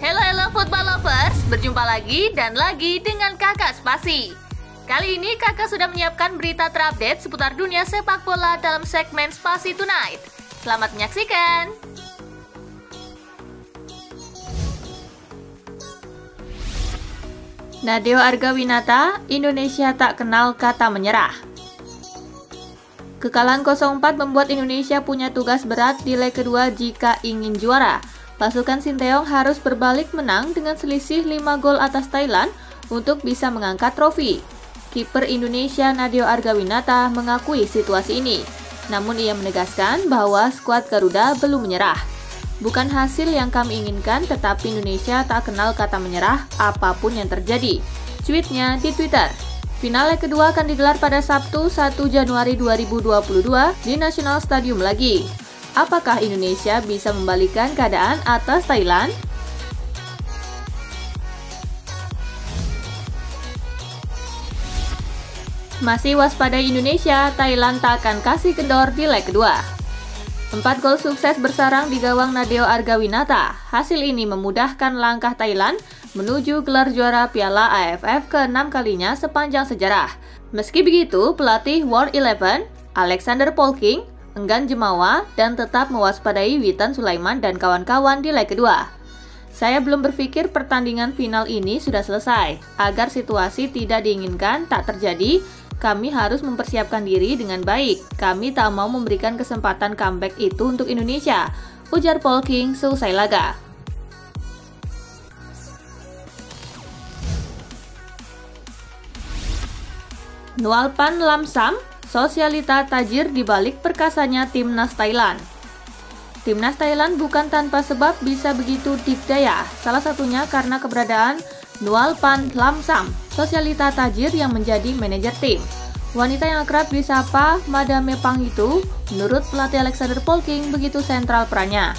Halo football lovers, berjumpa lagi dan lagi dengan Kakak Spasi. Kali ini Kakak sudah menyiapkan berita terupdate seputar dunia sepak bola dalam segmen Spasi Tonight. Selamat menyaksikan. Nadeo Argawinata, Indonesia tak kenal kata menyerah. Kekalahan 0-4 membuat Indonesia punya tugas berat di leg kedua jika ingin juara. Pasukan Sinteyong harus berbalik menang dengan selisih 5 gol atas Thailand untuk bisa mengangkat trofi. Kiper Indonesia Nadeo Argawinata mengakui situasi ini. Namun ia menegaskan bahwa skuad Garuda belum menyerah. Bukan hasil yang kami inginkan, tetapi Indonesia tak kenal kata menyerah apapun yang terjadi. Tweetnya di Twitter. Final leg kedua akan digelar pada Sabtu 1 Januari 2022 di National Stadium lagi. Apakah Indonesia bisa membalikkan keadaan atas Thailand? Masih waspadai Indonesia, Thailand tak akan kasih kendor di leg kedua. 4 gol sukses bersarang di gawang Nadeo Argawinata. Hasil ini memudahkan langkah Thailand menuju gelar juara Piala AFF ke-6 kalinya sepanjang sejarah. Meski begitu, pelatih World 11, Alexander Polking, enggan jemawa dan tetap mewaspadai Witan Sulaiman dan kawan-kawan di leg kedua. Saya belum berpikir pertandingan final ini sudah selesai. Agar situasi tidak diinginkan tak terjadi, kami harus mempersiapkan diri dengan baik. Kami tak mau memberikan kesempatan comeback itu untuk Indonesia, ujar Polking seusai laga. Nualpan Lamsam, sosialita tajir dibalik perkasanya timnas Thailand. Timnas Thailand bukan tanpa sebab bisa begitu dikdaya, salah satunya karena keberadaan Nualpan Lamsam, sosialita tajir yang menjadi manajer tim. Wanita yang akrab disapa Madame Pang itu, menurut pelatih Alexander Polking, begitu sentral perannya.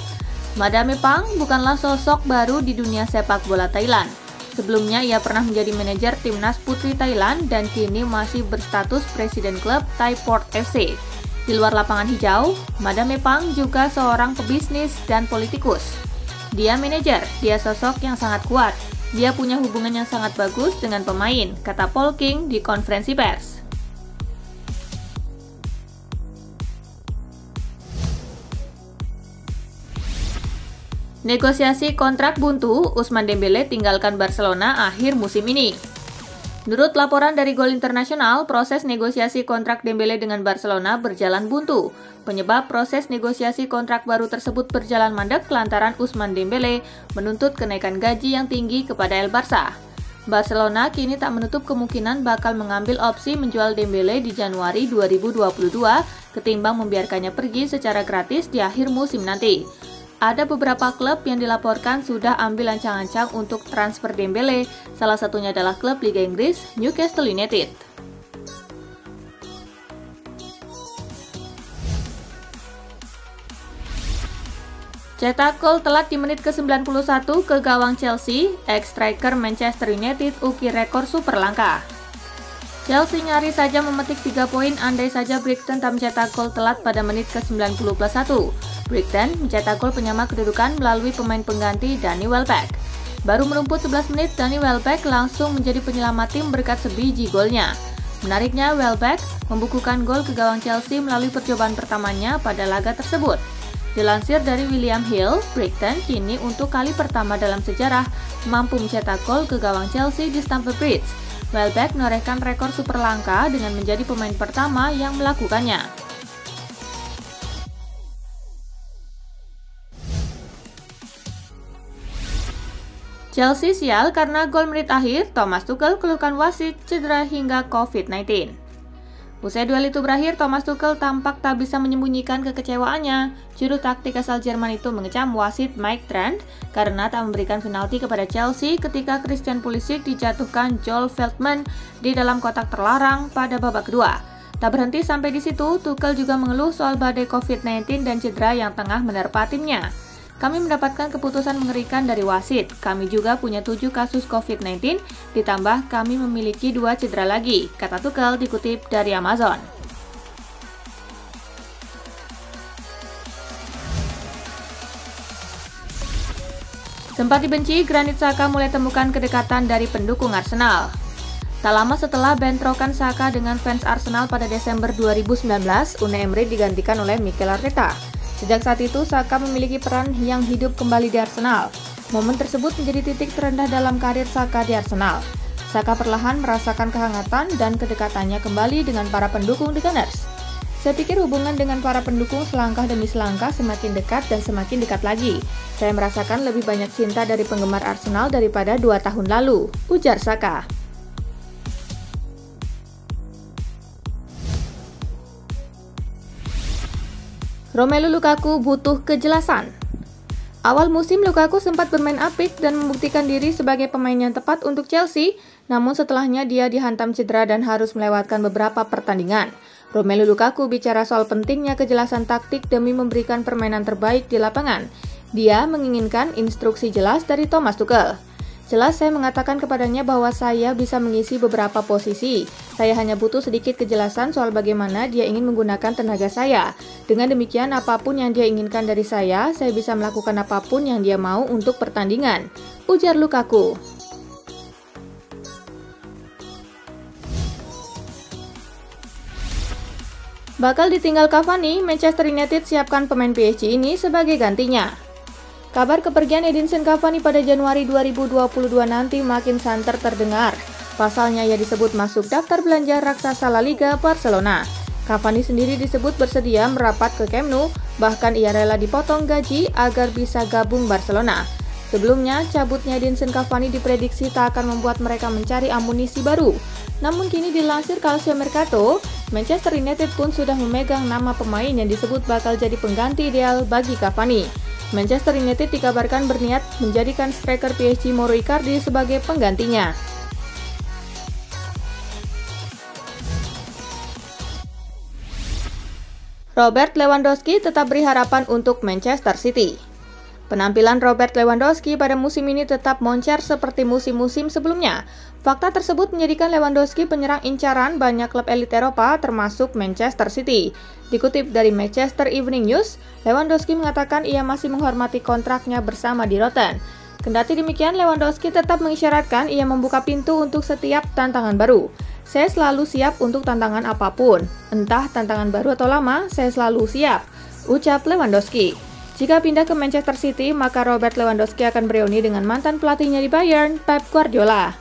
Madame Pang bukanlah sosok baru di dunia sepak bola Thailand. Sebelumnya ia pernah menjadi manajer timnas putri Thailand dan kini masih berstatus presiden klub Thai Port FC. Di luar lapangan hijau, Madame Pang juga seorang pebisnis dan politikus. Dia manajer, dia sosok yang sangat kuat. Dia punya hubungan yang sangat bagus dengan pemain, kata Polking di konferensi pers. Negosiasi kontrak buntu, Ousmane Dembele tinggalkan Barcelona akhir musim ini. Menurut laporan dari Gol Internasional, proses negosiasi kontrak Dembele dengan Barcelona berjalan buntu. Penyebab proses negosiasi kontrak baru tersebut berjalan mandek lantaran Ousmane Dembele menuntut kenaikan gaji yang tinggi kepada El Barça. Barcelona kini tak menutup kemungkinan bakal mengambil opsi menjual Dembele di Januari 2022 ketimbang membiarkannya pergi secara gratis di akhir musim nanti. Ada beberapa klub yang dilaporkan sudah ambil ancang-ancang untuk transfer Dembele, salah satunya adalah klub Liga Inggris, Newcastle United. Cetak gol telat di menit ke-91 ke gawang Chelsea, ex-striker Manchester United ukir rekor super langka. Chelsea nyaris saja memetik 3 poin andai saja Brighton tak mencetak gol telat pada menit ke-90 plus 1. Brighton mencetak gol penyama kedudukan melalui pemain pengganti Danny Welbeck. Baru merumput 11 menit, Danny Welbeck langsung menjadi penyelamat tim berkat sebiji golnya. Menariknya, Welbeck membukukan gol ke gawang Chelsea melalui percobaan pertamanya pada laga tersebut. Dilansir dari William Hill, Brighton kini untuk kali pertama dalam sejarah mampu mencetak gol ke gawang Chelsea di Stamford Bridge. Welbeck menorehkan rekor super langka dengan menjadi pemain pertama yang melakukannya. Chelsea sial karena gol menit akhir, Thomas Tuchel keluhkan wasit cedera hingga COVID-19. Usai duel itu berakhir, Thomas Tuchel tampak tak bisa menyembunyikan kekecewaannya. Juru taktik asal Jerman itu mengecam wasit Mike Trent karena tak memberikan penalti kepada Chelsea ketika Christian Pulisic dijatuhkan Joel Veltman di dalam kotak terlarang pada babak kedua. Tak berhenti sampai di situ, Tuchel juga mengeluh soal badai COVID-19 dan cedera yang tengah menerpa timnya. Kami mendapatkan keputusan mengerikan dari wasit. Kami juga punya 7 kasus COVID-19, ditambah kami memiliki 2 cedera lagi, kata Tuchel dikutip dari Amazon. Sempat dibenci, Granit Xhaka mulai temukan kedekatan dari pendukung Arsenal. Tak lama setelah bentrokan Xhaka dengan fans Arsenal pada Desember 2019, Unai Emery digantikan oleh Mikel Arteta. Sejak saat itu, Xhaka memiliki peran yang hidup kembali di Arsenal. Momen tersebut menjadi titik terendah dalam karir Xhaka di Arsenal. Xhaka perlahan merasakan kehangatan dan kedekatannya kembali dengan para pendukung The Gunners. Saya pikir hubungan dengan para pendukung selangkah demi selangkah semakin dekat dan semakin dekat lagi. Saya merasakan lebih banyak cinta dari penggemar Arsenal daripada 2 tahun lalu, ujar Xhaka. Romelu Lukaku butuh kejelasan. Awal musim Lukaku sempat bermain apik dan membuktikan diri sebagai pemain yang tepat untuk Chelsea, namun setelahnya dia dihantam cedera dan harus melewatkan beberapa pertandingan. Romelu Lukaku bicara soal pentingnya kejelasan taktik demi memberikan permainan terbaik di lapangan. Dia menginginkan instruksi jelas dari Thomas Tuchel. Jelas saya mengatakan kepadanya bahwa saya bisa mengisi beberapa posisi. Saya hanya butuh sedikit kejelasan soal bagaimana dia ingin menggunakan tenaga saya. Dengan demikian, apapun yang dia inginkan dari saya bisa melakukan apapun yang dia mau untuk pertandingan, ujar Lukaku. Bakal ditinggal Cavani, Manchester United siapkan pemain PSG ini sebagai gantinya. Kabar kepergian Edinson Cavani pada Januari 2022 nanti makin santer terdengar. Pasalnya ia disebut masuk daftar belanja raksasa La Liga Barcelona. Cavani sendiri disebut bersedia merapat ke Camp Nou, bahkan ia rela dipotong gaji agar bisa gabung Barcelona. Sebelumnya, cabutnya Edinson Cavani diprediksi tak akan membuat mereka mencari amunisi baru. Namun kini dilansir Calcio Mercato, Manchester United pun sudah memegang nama pemain yang disebut bakal jadi pengganti ideal bagi Cavani. Manchester United dikabarkan berniat menjadikan striker PSG Mauro Icardi sebagai penggantinya. Robert Lewandowski tetap beri harapan untuk Manchester City. Penampilan Robert Lewandowski pada musim ini tetap moncer seperti musim-musim sebelumnya. Fakta tersebut menjadikan Lewandowski penyerang incaran banyak klub elit Eropa termasuk Manchester City. Dikutip dari Manchester Evening News, Lewandowski mengatakan ia masih menghormati kontraknya bersama di Rotten. Kendati demikian, Lewandowski tetap mengisyaratkan ia membuka pintu untuk setiap tantangan baru. Saya selalu siap untuk tantangan apapun. Entah tantangan baru atau lama, saya selalu siap, ucap Lewandowski. Jika pindah ke Manchester City, maka Robert Lewandowski akan bereuni dengan mantan pelatihnya di Bayern, Pep Guardiola.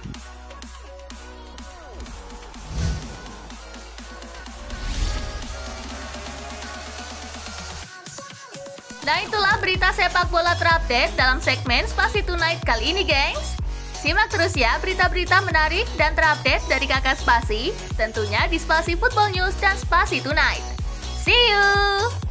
Nah, itulah berita sepak bola terupdate dalam segmen Spasi Tonight kali ini, gengs. Simak terus ya berita-berita menarik dan terupdate dari Kakak Spasi, tentunya di Spasi Football News dan Spasi Tonight. See you!